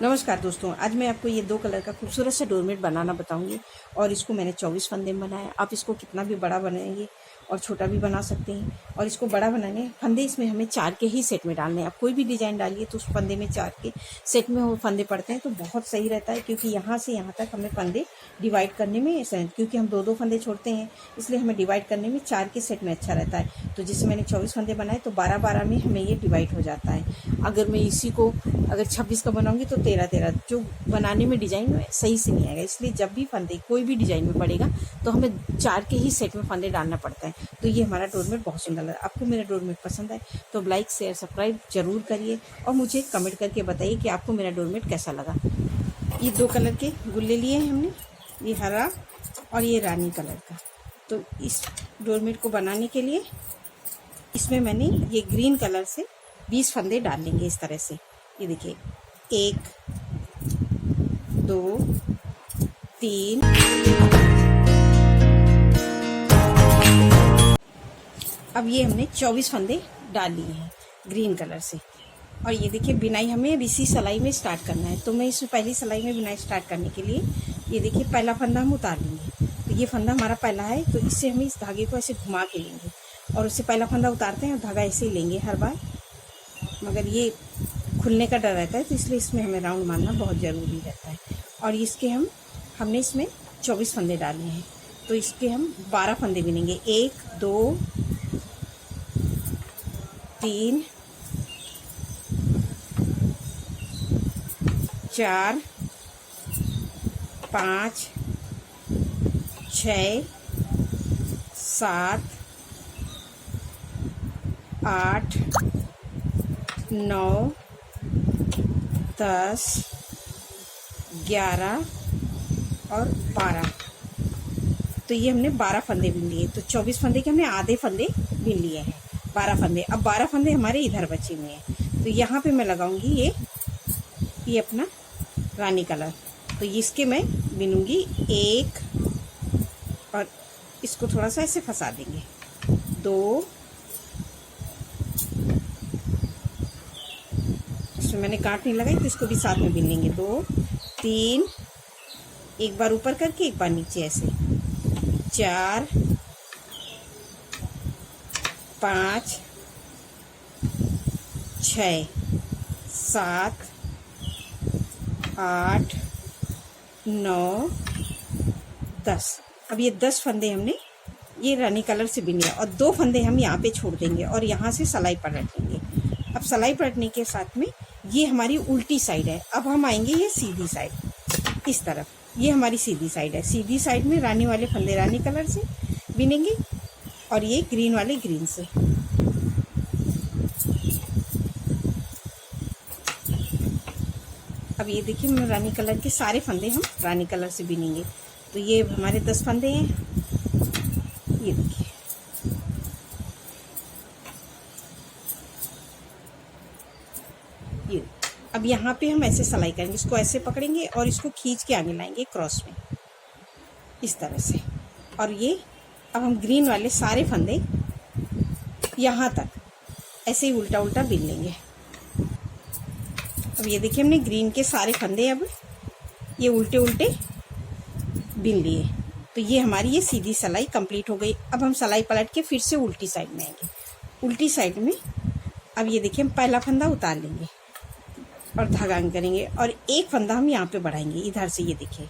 नमस्कार दोस्तों, आज मैं आपको ये 2 कलर का खूबसूरत सा डोरमेट बनाना बताऊंगी। और इसको मैंने 24 फंदे में बनाया। आप इसको कितना भी बड़ा बनाएंगे और छोटा भी बना सकते हैं। और इसको बड़ा बनाने फंदे इसमें हमें 4 के ही सेट में डालने हैं। आप कोई भी डिज़ाइन डालिए तो उस फंदे में 4 के सेट में वो फंदे पड़ते हैं तो बहुत सही रहता है, क्योंकि यहाँ से यहाँ तक हमें फंदे डिवाइड करने में, क्योंकि हम 2-2 फंदे छोड़ते हैं, इसलिए हमें डिवाइड करने में 4 के सेट में अच्छा रहता है। तो जैसे मैंने 24 फंदे बनाए तो 12-12 में हमें ये डिवाइड हो जाता है। अगर मैं इसी को 26 का बनाऊंगी तो 13-13 जो बनाने में डिज़ाइन में सही से नहीं आएगा। इसलिए जब भी फंदे कोई भी डिज़ाइन में पड़ेगा तो हमें 4 के ही सेट में फंदे डालना पड़ता है। तो ये हमारा डोरमेट बहुत सुंदर लगा। आपको मेरा डोरमेट पसंद आए तो लाइक शेयर सब्सक्राइब जरूर करिए और मुझे कमेंट करके बताइए कि आपको मेरा डोरमेट कैसा लगा। ये 2 कलर के गुल्ले लिए हैं हमने, ये हरा और ये रानी कलर का। तो इस डोरमेट को बनाने के लिए इसमें मैंने ये ग्रीन कलर से 20 फंदे डाल लेंगे इस तरह से। ये देखिए 1 2 3 अब ये हमने 24 फंदे डाल लिए हैं ग्रीन कलर से। और ये देखिए बिनाई हमें अब इसी सिलाई में स्टार्ट करना है। तो मैं इसमें पहली सिलाई में बिनाई स्टार्ट करने के लिए ये देखिए पहला फंदा हम उतार लेंगे। तो ये फंदा हमारा पहला है, तो इससे हम इस धागे को ऐसे घुमा के लेंगे और उससे पहला फंदा उतारते हैं और धागा ऐसे ही लेंगे हर बार, मगर ये खुलने का डर रहता है तो इसलिए इसमें हमें राउंड मारना बहुत ज़रूरी रहता है। और इसके हमने इसमें 24 फंदे डाले हैं, तो इसके हम 12 फंदे बिनेंगे। 1 2 3 4 5 6 7 8 9 10 11 और 12। तो ये हमने 12 फंदे बिन लिए। तो 24 फंदे के हमने आधे फंदे बिन लिए हैं, 12 फंदे। अब 12 फंदे हमारे इधर बचे हुए हैं, तो यहाँ पे मैं लगाऊंगी ये अपना रानी कलर। तो इसके मैं बिनूंगी 1 और इसको थोड़ा सा ऐसे फंसा देंगे, 2, इसमें मैंने गांठ नहीं लगाई तो इसको भी साथ में बिन लेंगे, 2 3, एक बार ऊपर करके एक बार नीचे ऐसे, 4 5 6 7 8 9 10। अब ये 10 फंदे हमने ये रानी कलर से बिन लिया और 2 फंदे हम यहाँ पे छोड़ देंगे और यहाँ से सिलाई पलट लेंगे। अब सिलाई पलटने के साथ में ये हमारी उल्टी साइड है। अब हम आएंगे ये सीधी साइड, इस तरफ ये हमारी सीधी साइड है। सीधी साइड में रानी वाले फंदे रानी कलर से बिनेंगे और ये ग्रीन वाले ग्रीन से। अब ये देखिए हम रानी कलर के सारे फंदे हम रानी कलर से बिनेंगे। तो ये हमारे 10 फंदे हैं, ये देखिए। ये अब यहाँ पे हम ऐसे सिलाई करेंगे, इसको ऐसे पकड़ेंगे और इसको खींच के आगे लाएंगे क्रॉस में इस तरह से। और ये अब हम ग्रीन वाले सारे फंदे यहाँ तक ऐसे ही उल्टा उल्टा बिन लेंगे। अब ये देखिए हमने ग्रीन के सारे फंदे अब ये उल्टे उल्टे बिन लिए। तो ये हमारी ये सीधी सिलाई कंप्लीट हो गई। अब हम सिलाई पलट के फिर से उल्टी साइड में आएंगे। उल्टी साइड में अब ये देखिए हम पहला फंदा उतार लेंगे और धागा करेंगे और एक फंदा हम यहाँ पे बढ़ाएंगे इधर से। ये देखिए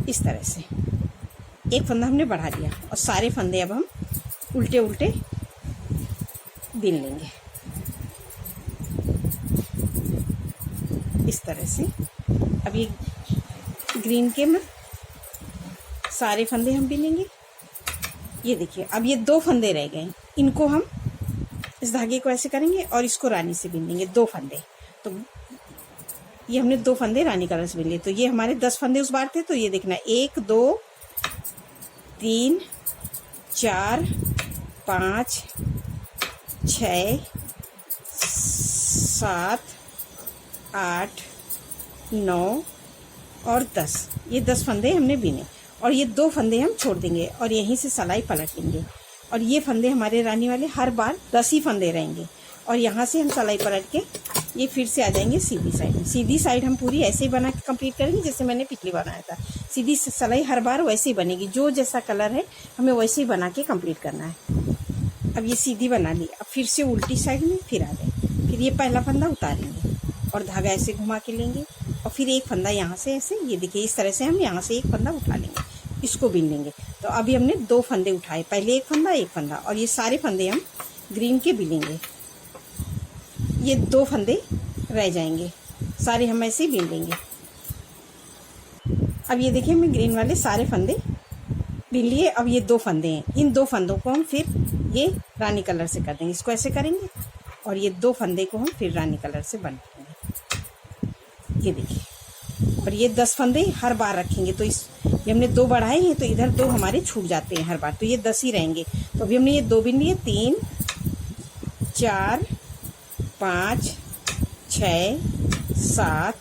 इस तरह से एक फंदा हमने बढ़ा दिया और सारे फंदे अब हम उल्टे उल्टे बिन लेंगे इस तरह से। अब ये ग्रीन के में सारे फंदे हम बिनेंगे। ये देखिए अब ये 2 फंदे रह गए, इनको हम इस धागे को ऐसे करेंगे और इसको रानी से बिन देंगे 2 फंदे। तो ये हमने 2 फंदे रानी कलर से बिन लिए। तो ये हमारे 10 फंदे उस बार थे। तो ये देखना 1 2 3 4 5 6 7 8 9 और 10। ये 10 फंदे हमने बिने और ये 2 फंदे हम छोड़ देंगे और यहीं से सिलाई पलट लेंगे। और ये फंदे हमारे रानी वाले हर बार 10 ही फंदे रहेंगे और यहाँ से हम सिलाई पलट के ये फिर से आ जाएंगे सीधी साइड में। सीधी साइड हम पूरी ऐसे ही बना के कंप्लीट करेंगे जैसे मैंने पिछली बनाया था। सीधी सिलाई हर बार वैसे ही बनेगी, जो जैसा कलर है हमें वैसे ही बना के कंप्लीट करना है। अब ये सीधी बना ली, अब फिर से उल्टी साइड में फिर आ गए। फिर ये पहला फंदा उतारेंगे और धागा ऐसे घुमा के लेंगे और फिर एक फंदा यहाँ से ऐसे, ये देखिए इस तरह से हम यहाँ से एक फंदा उठा लेंगे, इसको बीन लेंगे। तो अभी हमने 2 फंदे उठाए, पहले एक फंदा, और ये सारे फंदे हम ग्रीन के बीनेंगे। ये 2 फंदे रह जाएंगे, सारे हम ऐसे ही बीन लेंगे। अब ये देखिए हमने ग्रीन वाले सारे फंदे बीन लिए। अब ये 2 फंदे हैं, इन 2 फंदों को हम फिर ये रानी कलर से कर देंगे, इसको ऐसे करेंगे और ये 2 फंदे को हम फिर रानी कलर से बन देंगे। ये देखिए, और ये 10 फंदे हर बार रखेंगे। तो ये हमने 2 बढ़ाए हैं तो इधर 2 हमारे छूट जाते हैं हर बार, तो ये 10 ही रहेंगे। तो अभी हमने ये 2 बीन लिए, 3 4 5 6 7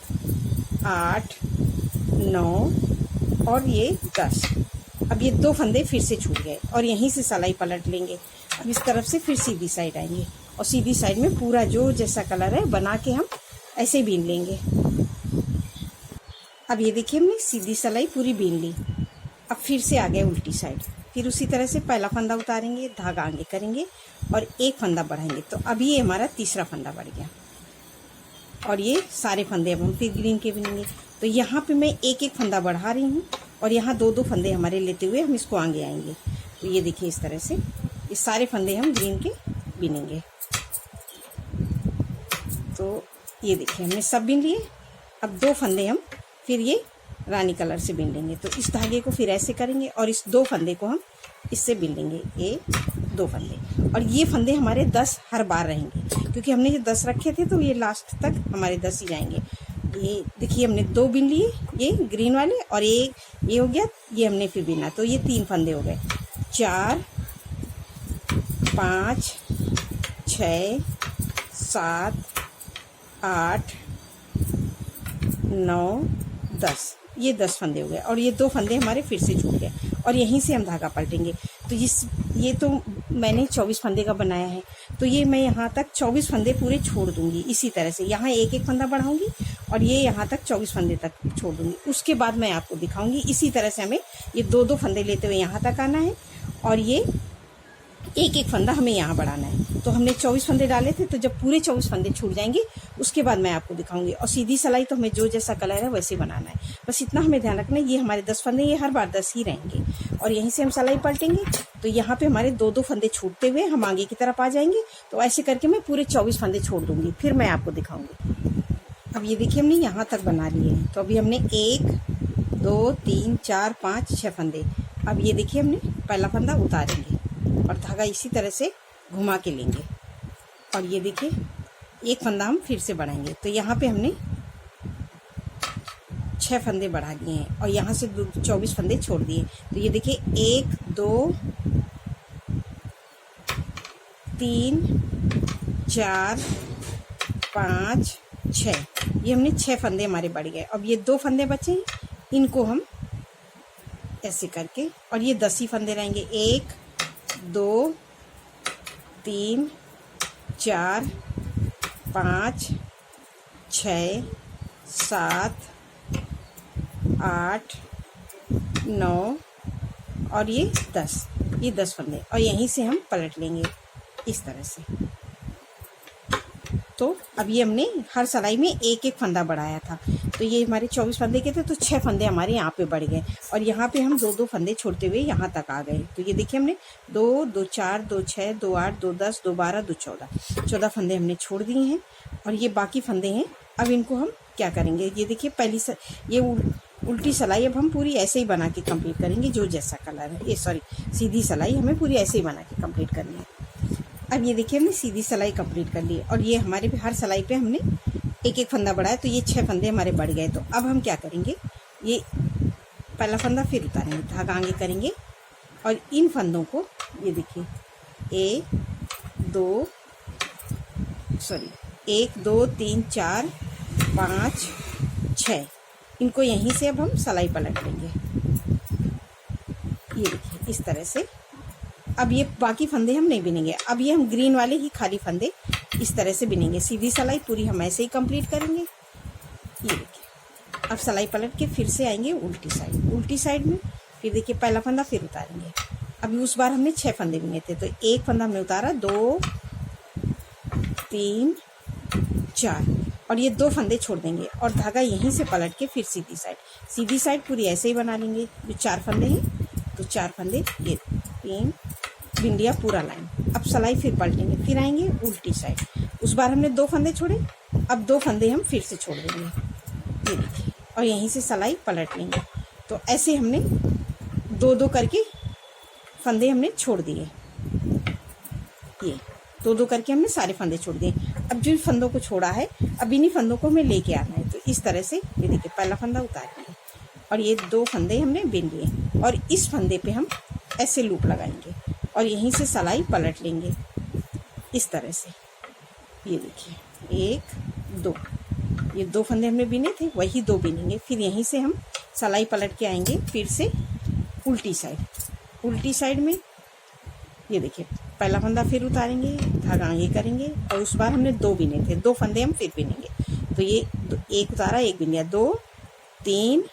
8 9 और ये 10। अब ये 2 फंदे फिर से छूट गए और यहीं से सिलाई पलट लेंगे। अब इस तरफ से फिर सीधी साइड आएंगे और सीधी साइड में पूरा जो जैसा कलर है बना के हम ऐसे ही बीन लेंगे। अब ये देखिए हमने सीधी सिलाई पूरी बीन ली। अब फिर से आ गए उल्टी साइड, फिर उसी तरह से पहला फंदा उतारेंगे, धागा आगे करेंगे और एक फंदा बढ़ाएंगे। तो अभी ये हमारा तीसरा फंदा बढ़ गया और ये सारे फंदे अब हम फिर ग्रीन के बीनेंगे। तो यहाँ पे मैं एक एक फंदा बढ़ा रही हूँ और यहाँ 2-2 फंदे हमारे लेते हुए हम इसको आगे आएंगे। तो ये देखिए इस तरह से ये सारे फंदे हम ग्रीन के बीनेंगे। तो ये देखिए हमने सब बीन लिए। अब 2 फंदे हम फिर ये रानी कलर से बीन लेंगे। तो इस धागे को फिर ऐसे करेंगे और इस 2 फंदे को हम इससे बीन लेंगे, 1 2 फंदे। और ये फंदे हमारे 10 हर बार रहेंगे, क्योंकि हमने ये 10 रखे थे तो ये लास्ट तक हमारे 10 ही जाएंगे। ये देखिए हमने 2 बीन लिए, ये ग्रीन वाले, और एक ये हो गया, ये हमने फिर बीना। तो ये 3 फंदे हो गए, 4 5 6 7 8 9 10, ये 10 फंदे हो गए और ये 2 फंदे हमारे फिर से छूट गए और यहीं से हम धागा पलटेंगे। तो ये तो मैंने 24 फंदे का बनाया है, तो ये मैं यहाँ तक 24 फंदे पूरे छोड़ दूंगी। इसी तरह से यहाँ एक एक फंदा बढ़ाऊंगी और ये यहाँ तक 24 फंदे तक छोड़ दूंगी। उसके बाद मैं आपको दिखाऊंगी। इसी तरह से हमें ये 2-2 फंदे लेते हुए यहाँ तक आना है और ये एक एक फंदा हमें यहाँ बढ़ाना है। तो हमने 24 फंदे डाले थे, तो जब पूरे 24 फंदे छूट जाएंगे उसके बाद मैं आपको दिखाऊंगी। और सीधी सिलाई तो हमें जो जैसा कलर है वैसे बनाना है, बस इतना हमें ध्यान रखना है। ये हमारे 10 फंदे ये हर बार 10 ही रहेंगे और यहीं से हम सिलाई पलटेंगे। तो यहाँ पे हमारे 2-2 फंदे छूटते हुए हम आगे की तरफ आ जाएंगे। तो ऐसे करके मैं पूरे 24 फंदे छोड़ दूंगी, फिर मैं आपको दिखाऊंगी। अब ये देखिए हमने यहाँ तक बना लिए हैं। तो अभी हमने 1 2 3 4 5 6 फंदे। अब ये देखिए हमने पहला फंदा उतारेंगे और धागा इसी तरह से घुमा के लेंगे और ये देखिए एक फंदा हम फिर से बढ़ाएंगे। तो यहाँ पे हमने 6 फंदे बढ़ा दिए हैं और यहाँ से 24 फंदे छोड़ दिए। तो ये देखिए 1 2 3 4 5 6, ये हमने 6 फंदे हमारे बढ़ गए। अब ये 2 फंदे बचे हैं, इनको हम ऐसे करके, और ये 10 ही फंदे रहेंगे। 1 2 3 4 5 6 7 8 9 और ये 10, ये 10 फंदे और यहीं से हम पलट लेंगे इस तरह से। तो अब ये हमने हर सिलाई में एक एक फंदा बढ़ाया था। तो ये हमारे 24 फंदे के थे, तो 6 फंदे हमारे यहाँ पे बढ़ गए और यहाँ पे हम 2-2 फंदे छोड़ते हुए यहाँ तक आ गए। तो ये देखिए हमने 2 2 4 2 6 2 8 2 10 2 12 2 14 फंदे हमने छोड़ दिए हैं और ये बाकी फंदे हैं। अब इनको हम क्या करेंगे, ये देखिए ये उल्टी सिलाई अब हम पूरी ऐसे ही बना के कंप्लीट करेंगे, जो जैसा कलर है। ये सीधी सिलाई हमें पूरी ऐसे ही बना के कंप्लीट करनी है। अब ये देखिए हमने सीधी सिलाई कंप्लीट कर ली और ये हमारे हर सिलाई पे हमने एक एक फंदा बढ़ाया, तो ये 6 फंदे हमारे बढ़ गए। तो अब हम क्या करेंगे, ये पहला फंदा फिर उतारेंगे, धागा आगे करेंगे और इन फंदों को ये देखिए 1 2 3 4 5 6, इनको यहीं से अब हम सिलाई पलट लेंगे। ये देखिए इस तरह से। अब ये बाकी फंदे हम नहीं बिनेंगे, अब ये हम ग्रीन वाले ही खाली फंदे इस तरह से बिनेंगे। सीधी सिलाई पूरी हम ऐसे ही कंप्लीट करेंगे। ये देखिए, अब सिलाई पलट के फिर से आएंगे उल्टी साइड। उल्टी साइड में फिर देखिए पहला फंदा फिर उतारेंगे। अभी उस बार हमने 6 फंदे बिने थे, तो एक फंदा हमने उतारा, 2 3 4 और ये 2 फंदे छोड़ देंगे और धागा यहीं से पलट के फिर सीधी साइड पूरी ऐसे ही बना लेंगे। जो 4 फंदे हैं तो 4 फंदे, ये 3 बिन लिया पूरा लाइन। अब सिलाई फिर पलटेंगे, फिर आएंगे उल्टी साइड। उस बार हमने 2 फंदे छोड़े, अब 2 फंदे हम फिर से छोड़ देंगे, ये देखिए, और यहीं से सिलाई पलट लेंगे। तो ऐसे हमने 2-2 करके फंदे हमने छोड़ दिए। ये 2-2 करके हमने सारे फंदे छोड़ दिए। अब जो फंदों को छोड़ा है, अब इन्हीं फंदों को हमें लेके आना है। तो इस तरह से ये देखिए पहला फंदा उतार दिए और ये 2 फंदे हमने बिन लिए और इस फंदे पे हम ऐसे लूप लगाएंगे और यहीं से सिलाई पलट लेंगे इस तरह से। ये देखिए 1 2, ये 2 फंदे हमने बिने थे, वही 2 बिनेंगे। फिर यहीं से हम सिलाई पलट के आएंगे फिर से उल्टी साइड। उल्टी साइड में ये देखिए पहला फंदा फिर उतारेंगे, धागा आगे करेंगे और उस बार हमने 2 बिने थे, 2 फंदे हम फिर बिनेंगे। तो ये 1 उतारा, 1 बिन लिया, 2 3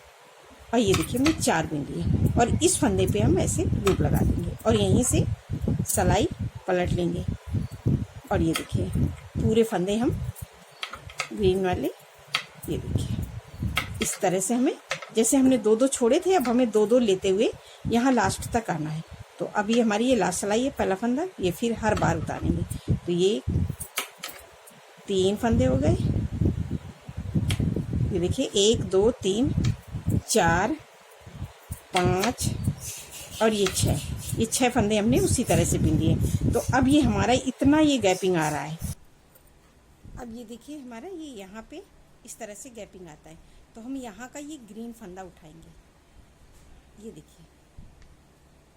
और ये देखिए हमने 4 बिन लिए और इस फंदे पे हम ऐसे लूप लगा देंगे और यहीं से सिलाई पलट लेंगे। और ये देखिए पूरे फंदे हम ग्रीन वाले, ये देखिए इस तरह से हमें, जैसे हमने 2-2 छोड़े थे, अब हमें 2-2 लेते हुए यहाँ लास्ट तक आना है। तो अभी हमारी ये लास्ट सिलाई है, पहला फंदा, ये फिर हर बार उतारेंगे। तो ये 3 फंदे हो गए, ये देखिए 1 2 3 4 5 और ये 6, ये 6 फंदे हमने उसी तरह से बिन लिए। तो अब ये हमारा इतना ये गैपिंग आ रहा है। अब ये देखिए हमारा ये यहाँ पे इस तरह से गैपिंग आता है। तो हम यहाँ का ये ग्रीन फंदा उठाएंगे, ये देखिए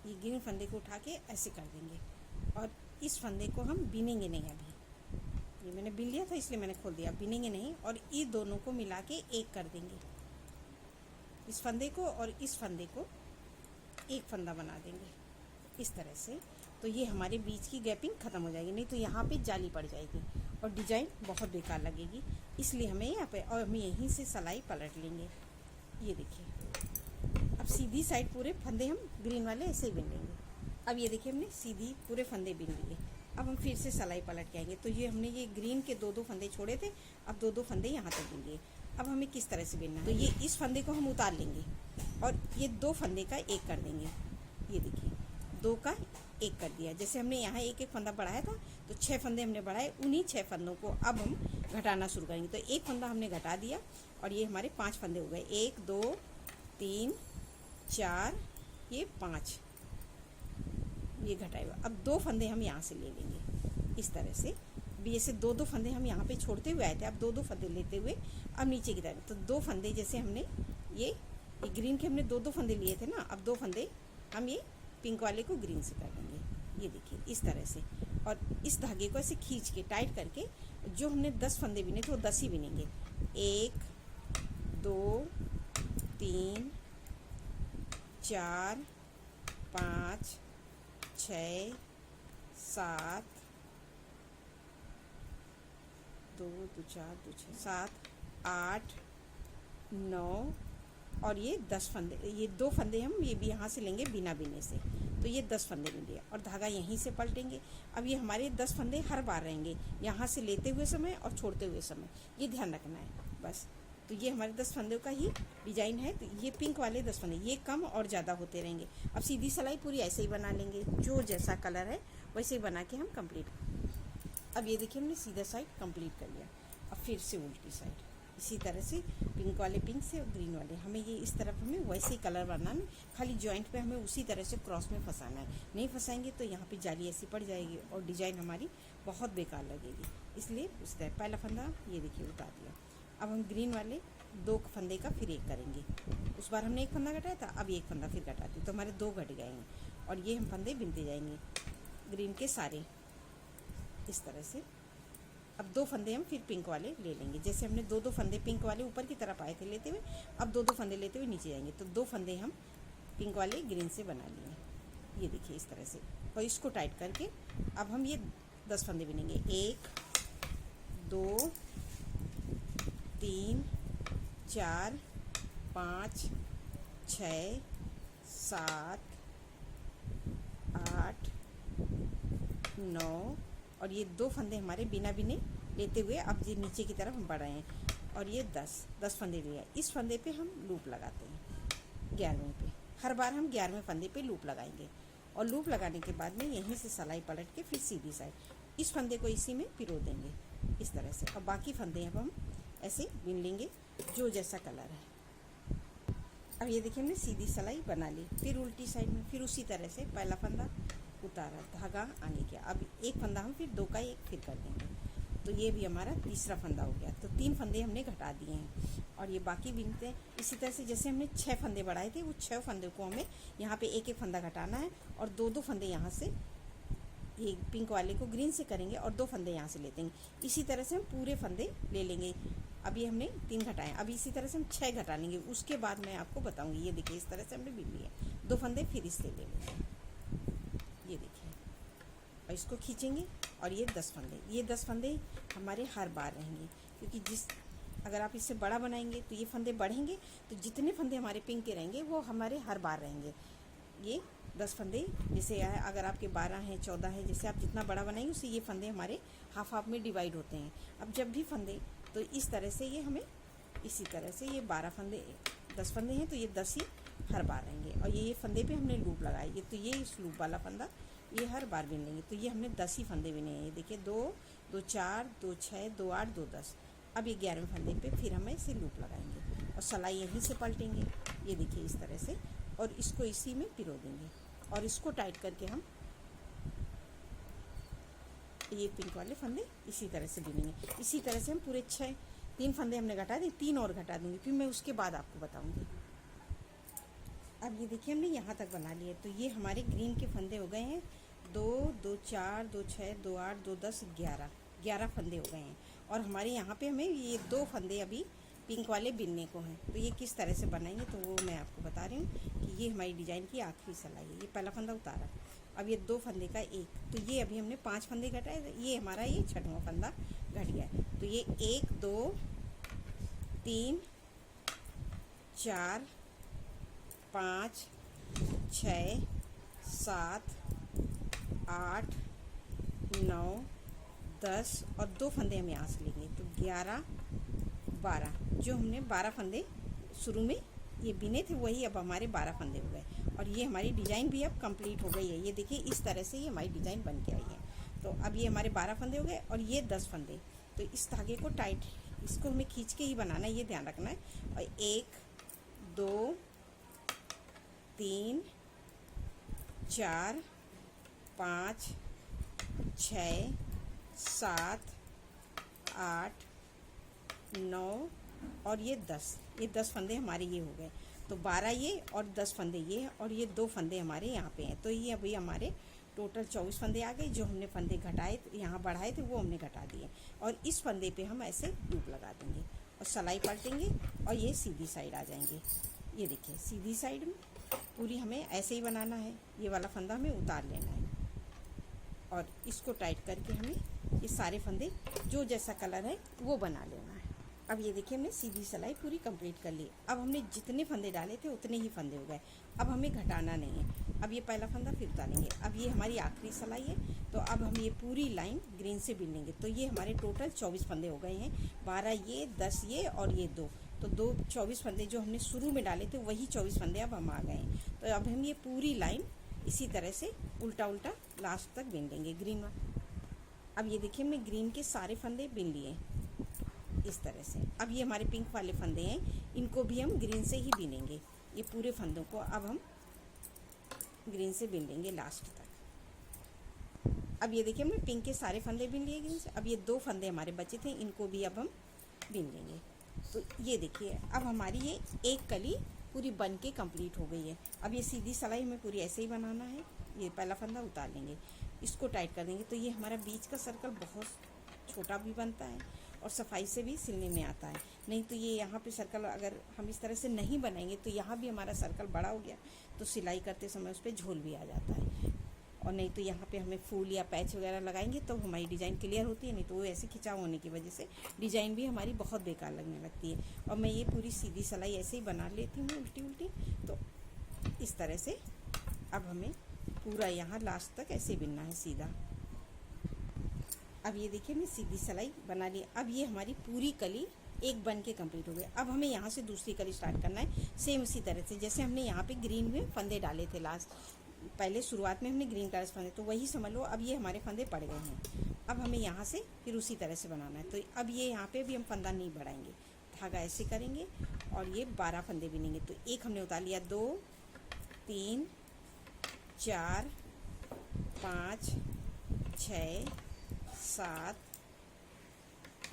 ये ग्रीन फंदे को उठा के ऐसे कर देंगे और इस फंदे को हम बिनेंगे नहीं। अभी ये मैंने बिन लिया था इसलिए मैंने खोल दिया, बिनेंगे नहीं और ये दोनों को मिला के एक कर देंगे। इस फंदे को और इस फंदे को एक फंदा बना देंगे इस तरह से। तो ये हमारे बीच की गैपिंग ख़त्म हो जाएगी, नहीं तो यहाँ पे जाली पड़ जाएगी और डिजाइन बहुत बेकार लगेगी। इसलिए हमें यहाँ पे, और हम यहीं से सिलाई पलट लेंगे। ये देखिए अब सीधी साइड पूरे फंदे हम ग्रीन वाले ऐसे ही बिन लेंगे। अब ये देखिए हमने सीधी पूरे फंदे बिन लिए। अब हम फिर से सिलाई पलट के आएंगे। तो ये हमने ये ग्रीन के 2-2 फंदे छोड़े थे, अब 2-2 फंदे यहाँ तक बिन लिए। अब हमें किस तरह से बिनना है, तो ये इस फंदे को हम उतार लेंगे और ये 2 फंदे का एक कर देंगे। ये देखिए 2 का एक कर दिया। जैसे हमने यहाँ एक फंदा बढ़ाया था तो 6 फंदे हमने बढ़ाए, उन्हीं 6 फंदों को अब हम घटाना शुरू करेंगे। तो एक फंदा हमने घटा दिया और ये हमारे 5 फंदे हो गए, 1 2 3 4 ये 5, ये घटाए हुआ। अब 2 फंदे हम यहाँ से ले लेंगे इस तरह से। अभी ऐसे 2-2 फंदे हम यहाँ पे छोड़ते हुए आए थे, अब 2-2 फंदे लेते हुए अब नीचे की तरफ। तो 2 फंदे जैसे हमने ये ग्रीन के हमने 2-2 फंदे लिए थे ना, अब 2 फंदे हम ये पिंक वाले को ग्रीन से कर देंगे। ये देखिए इस तरह से, और इस धागे को ऐसे खींच के टाइट करके जो हमने 10 फंदे बिने थे वो 10 ही बिनेंगे। 1 2 3 4 5 6 7 2 2 4 2 6 7 8 9 और ये 10 फंदे, ये 2 फंदे हम ये भी यहाँ से लेंगे बिना बिने से। तो ये 10 फंदे मिल गए और धागा यहीं से पलटेंगे। अब ये हमारे 10 फंदे हर बार रहेंगे, यहाँ से लेते हुए समय और छोड़ते हुए समय, ये ध्यान रखना है बस। तो ये हमारे 10 फंदों का ही डिजाइन है। तो ये पिंक वाले 10 फंदे, ये कम और ज़्यादा होते रहेंगे। अब सीधी सिलाई पूरी ऐसे ही बना लेंगे, जो जैसा कलर है वैसे ही बना के हम कंप्लीट। अब ये देखिए हमने सीधा साइड कंप्लीट कर लिया। अब फिर से उल्टी साइड इसी तरह से पिंक वाले पिंक से और ग्रीन वाले, हमें ये इस तरफ हमें वैसे ही कलर बनाना है, खाली जॉइंट पे हमें उसी तरह से क्रॉस में फंसाना है। नहीं फंसाएंगे तो यहाँ पे जाली ऐसी पड़ जाएगी और डिजाइन हमारी बहुत बेकार लगेगी। इसलिए उस तरह पहला फंदा ये देखिए उतार दिया। अब हम ग्रीन वाले 2 फंदे का फिर एक करेंगे। उस बार हमने 1 फंदा घटाया था, अब 1 फंदा फिर घटाते तो हमारे 2 घट जाएंगे और ये हम फंदे बिनते जाएंगे ग्रीन के सारे इस तरह से। अब 2 फंदे हम फिर पिंक वाले ले लेंगे। जैसे हमने 2-2 फंदे पिंक वाले ऊपर की तरफ आए थे लेते हुए, अब 2-2 फंदे लेते हुए नीचे जाएंगे। तो 2 फंदे हम पिंक वाले ग्रीन से बना लिए। ये देखिए इस तरह से, और इसको टाइट करके अब हम ये 10 फंदे बिनेंगे। 1 2 3 4 5 6 7 8 9 और ये 2 फंदे हमारे बिना बिने लेते हुए अब ये नीचे की तरफ हम बढ़ रहे हैं और ये 10 फंदे लिए। इस फंदे पे हम लूप लगाते हैं 11वें पे। हर बार हम 11वें फंदे पे लूप लगाएंगे और लूप लगाने के बाद में यहीं से सिलाई पलट के फिर सीधी साइड इस फंदे को इसी में पिरो देंगे इस तरह से। और बाकी फंदे अब हम ऐसे बिन लेंगे जो जैसा कलर है। अब ये देखिए हमने सीधी सिलाई बना ली, फिर उल्टी साइड में फिर उसी तरह से पहला फंदा उतारा, धागा आगे किया। अब एक फंदा हम फिर 2 का 1 फिर कर देंगे, तो ये भी हमारा तीसरा फंदा हो गया। तो 3 फंदे हमने घटा दिए हैं और ये बाकी बिनते हैं इसी तरह से। जैसे हमने 6 फंदे बढ़ाए थे, वो 6 फंदे को हमें यहाँ पे 1-1 फंदा घटाना है और 2-2 फंदे यहाँ से, ये पिंक वाले को ग्रीन से करेंगे और 2 फंदे यहाँ से लेते हैं। इसी तरह से हम पूरे फंदे ले लेंगे। अभी हमने 3 घटाए, अभी इसी तरह से हम 6 घटा लेंगे, उसके बाद मैं आपको बताऊंगी। ये देखिए इस तरह से हमने बिन लिए, 2 फंदे फिर इससे ले लेंगे, ये देखिए, और इसको खींचेंगे और ये 10 फंदे, ये 10 फंदे हमारे हर बार रहेंगे। क्योंकि अगर आप इससे बड़ा बनाएंगे तो ये फंदे बढ़ेंगे, तो जितने फंदे हमारे पिंक के रहेंगे वो हमारे हर बार रहेंगे। ये 10 फंदे जैसे अगर आपके 12 हैं 14 हैं, जैसे आप जितना बड़ा बनाएंगे उससे ये फंदे हमारे हाफ हाफ में डिवाइड होते हैं। अब जब भी फंदे तो इस तरह से ये हमें इसी तरह से ये 12 फंदे 10 फंदे हैं तो ये 10 ही हर बार रहेंगे। और ये फंदे पे हमने लूप लगाए, ये तो ये इस लूप वाला फंदा ये हर बार बिन लेंगे। तो ये हमने 10 ही फंदे बिने हैं। ये देखिए 2 2 4 2 6 2 8 2 10। अब ये 11वें फंदे पे फिर हम इसे लूप लगाएंगे और सिलाई यहीं से पलटेंगे, ये देखिए इस तरह से, और इसको इसी में पिरो देंगे और इसको टाइट करके हम ये पिंक वाले फंदे इसी तरह से बिनेंगे। इसी तरह से हम पूरे 3 फंदे हमने घटा दिए, 3 और घटा दूंगी, फिर मैं उसके बाद आपको बताऊंगी। अब ये देखिए हमने यहाँ तक बना लिए, तो ये हमारे ग्रीन के फंदे हो गए हैं 2 2 4 2 6 2 8 2 10 11 फंदे हो गए हैं। और हमारे यहाँ पे हमें ये 2 फंदे अभी पिंक वाले बिनने को हैं। तो ये किस तरह से बनाएंगे तो वो मैं आपको बता रही हूँ कि ये हमारी डिज़ाइन की आखिरी सिलाई है। ये पहला फंदा उतारा, अब ये 2 फंदे का 1, तो ये अभी हमने 5 फंदे घटाए, ये हमारा ये 6वां फंदा घट गया। तो ये 1 2 3 4 5 6 7 8 9 10 और 2 फंदे हम यहाँ से लेंगे, तो 11 12, जो हमने 12 फंदे शुरू में ये बिने थे वही अब हमारे 12 फंदे हो गए। और ये हमारी डिज़ाइन भी अब कंप्लीट हो गई है। ये देखिए इस तरह से ये हमारी डिज़ाइन बन के आई है। तो अब ये हमारे 12 फंदे हो गए और ये 10 फंदे। तो इस धागे को टाइट, इसको हमें खींच के ही बनाना है, ये ध्यान रखना है। और 1 2 3 4 5 6 7 8 9 और ये 10 फंदे हमारे ये हो गए। तो 12 ये और 10 फंदे ये और ये 2 फंदे हमारे यहाँ पे हैं। तो ये अभी हमारे टोटल 24 फंदे आ गए। जो हमने फंदे घटाए यहाँ बढ़ाए थे वो हमने घटा दिए। और इस फंदे पे हम ऐसे लूप लगा देंगे और सिलाई पलटेंगे और ये सीधी साइड आ जाएंगे। ये देखिए सीधी साइड में पूरी हमें ऐसे ही बनाना है। ये वाला फंदा हमें उतार लेना है और इसको टाइट करके हमें ये सारे फंदे जो जैसा कलर है वो बना लेना है। अब ये देखिए हमने सीधी सिलाई पूरी कंप्लीट कर ली। अब हमने जितने फंदे डाले थे उतने ही फंदे हो गए। अब हमें घटाना नहीं है। अब ये पहला फंदा फिर उतारेंगे। अब ये हमारी आखिरी सिलाई है। तो अब हम ये पूरी लाइन ग्रीन से बिन लेंगे। तो ये हमारे टोटल 24 फंदे हो गए हैं। 12 ये 10 ये और ये 2, तो 24 फंदे जो हमने शुरू में डाले थे वही 24 फंदे अब हम आ गए हैं। तो अब हम ये पूरी लाइन इसी तरह से उल्टा उल्टा लास्ट तक बिन लेंगे ग्रीन। अब ये देखिए हमने ग्रीन के सारे फंदे बिन लिए इस तरह से। अब ये हमारे पिंक वाले फंदे हैं, इनको भी हम ग्रीन से ही बिनेंगे। ये पूरे फंदों को अब हम ग्रीन से बिन लेंगे लास्ट तक। अब ये देखिए हमने पिंक के सारे फंदे बिन लिए ग्रीन से। अब ये 2 फंदे हमारे बचे थे, इनको भी अब हम बिन लेंगे। तो ये देखिए अब हमारी ये एक कली पूरी बन के कंप्लीट हो गई है। अब ये सीधी सिलाई हमें पूरी ऐसे ही बनाना है। ये पहला फंदा उतार लेंगे, इसको टाइट कर देंगे। तो ये हमारा बीच का सर्कल बहुत छोटा भी बनता है और सफाई से भी सिलने में आता है। नहीं तो ये यहाँ पे सर्कल अगर हम इस तरह से नहीं बनाएंगे तो यहाँ भी हमारा सर्कल बड़ा हो गया तो सिलाई करते समय उस पर झोल भी आ जाता है। और नहीं तो यहाँ पे हमें फूल या पैच वगैरह लगाएंगे तो हमारी डिज़ाइन क्लियर होती है, नहीं तो वो ऐसे खिंचाव होने की वजह से डिज़ाइन भी हमारी बहुत बेकार लगने लगती है। और मैं ये पूरी सीधी सिलाई ऐसे ही बना लेती हूँ उल्टी उल्टी। तो इस तरह से अब हमें पूरा यहाँ लास्ट तक ऐसे बिनना है सीधा। अब ये देखिए मैं सीधी सिलाई बना ली। अब ये हमारी पूरी कली एक बन के कंप्लीट हो गई। अब हमें यहाँ से दूसरी कली स्टार्ट करना है सेम उसी तरह से जैसे हमने यहाँ पे ग्रीन में फंदे डाले थे लास्ट, पहले शुरुआत में हमने ग्रीन कलर से फंदे, तो वही समझ लो अब ये हमारे फंदे पड़ गए हैं। अब हमें यहाँ से फिर उसी तरह से बनाना है। तो अब ये यहाँ पे भी हम फंदा नहीं बढ़ाएंगे, धागा ऐसे करेंगे और ये 12 फंदे बिनेंगे। तो एक हमने उतार लिया, 2 3 4 5 6 7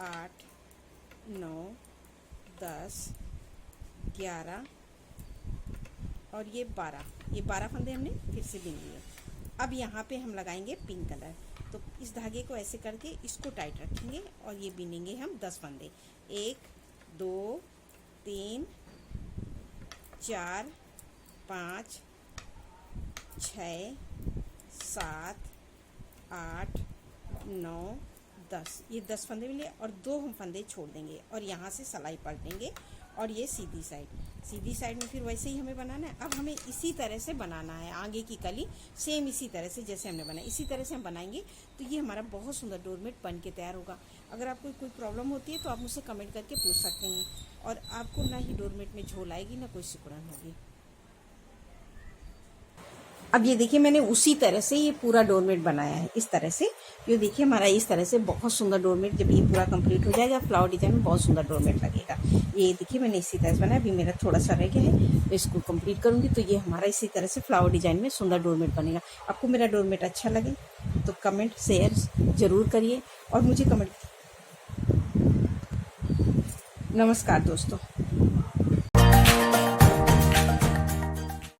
8 9 10 11 और ये 12 फंदे हमने फिर से बिन लिए। अब यहाँ पे हम लगाएंगे पिंक कलर। तो इस धागे को ऐसे करके इसको टाइट रखेंगे और ये बिनेंगे हम 10 फंदे। 1 2 3 4 5 6 7 8 9 10, ये 10 फंदे मिले और 2 हम फंदे छोड़ देंगे और यहाँ से सिलाई पलटेंगे। और ये सीधी साइड में फिर वैसे ही हमें बनाना है। अब हमें इसी तरह से बनाना है आगे की कली, सेम इसी तरह से जैसे हमने बनाया इसी तरह से हम बनाएंगे तो ये हमारा बहुत सुंदर डोरमेट बन के तैयार होगा। अगर आपको कोई प्रॉब्लम होती है तो आप मुझसे कमेंट करके पूछ सकते हैं। और आपको ना ही डोरमेट में झोल आएगी ना कोई सिकुड़न होगी। अब ये देखिए मैंने उसी तरह से ये पूरा डोरमेट बनाया है इस तरह से। ये देखिए हमारा इस तरह से बहुत सुंदर डोरमेट, जब ये पूरा कंप्लीट हो जाएगा फ्लावर डिजाइन में बहुत सुंदर डोरमेट लगेगा। ये देखिए मैंने इसी तरह से बनाया, अभी मेरा थोड़ा सा रह गया है तो इसको कंप्लीट करूँगी तो ये हमारा इसी तरह से फ्लावर डिजाइन में सुंदर डोरमेट बनेगा। आपको मेरा डोरमेट अच्छा लगे तो कमेंट शेयर ज़रूर करिए और मुझे कमेंट। नमस्कार दोस्तों।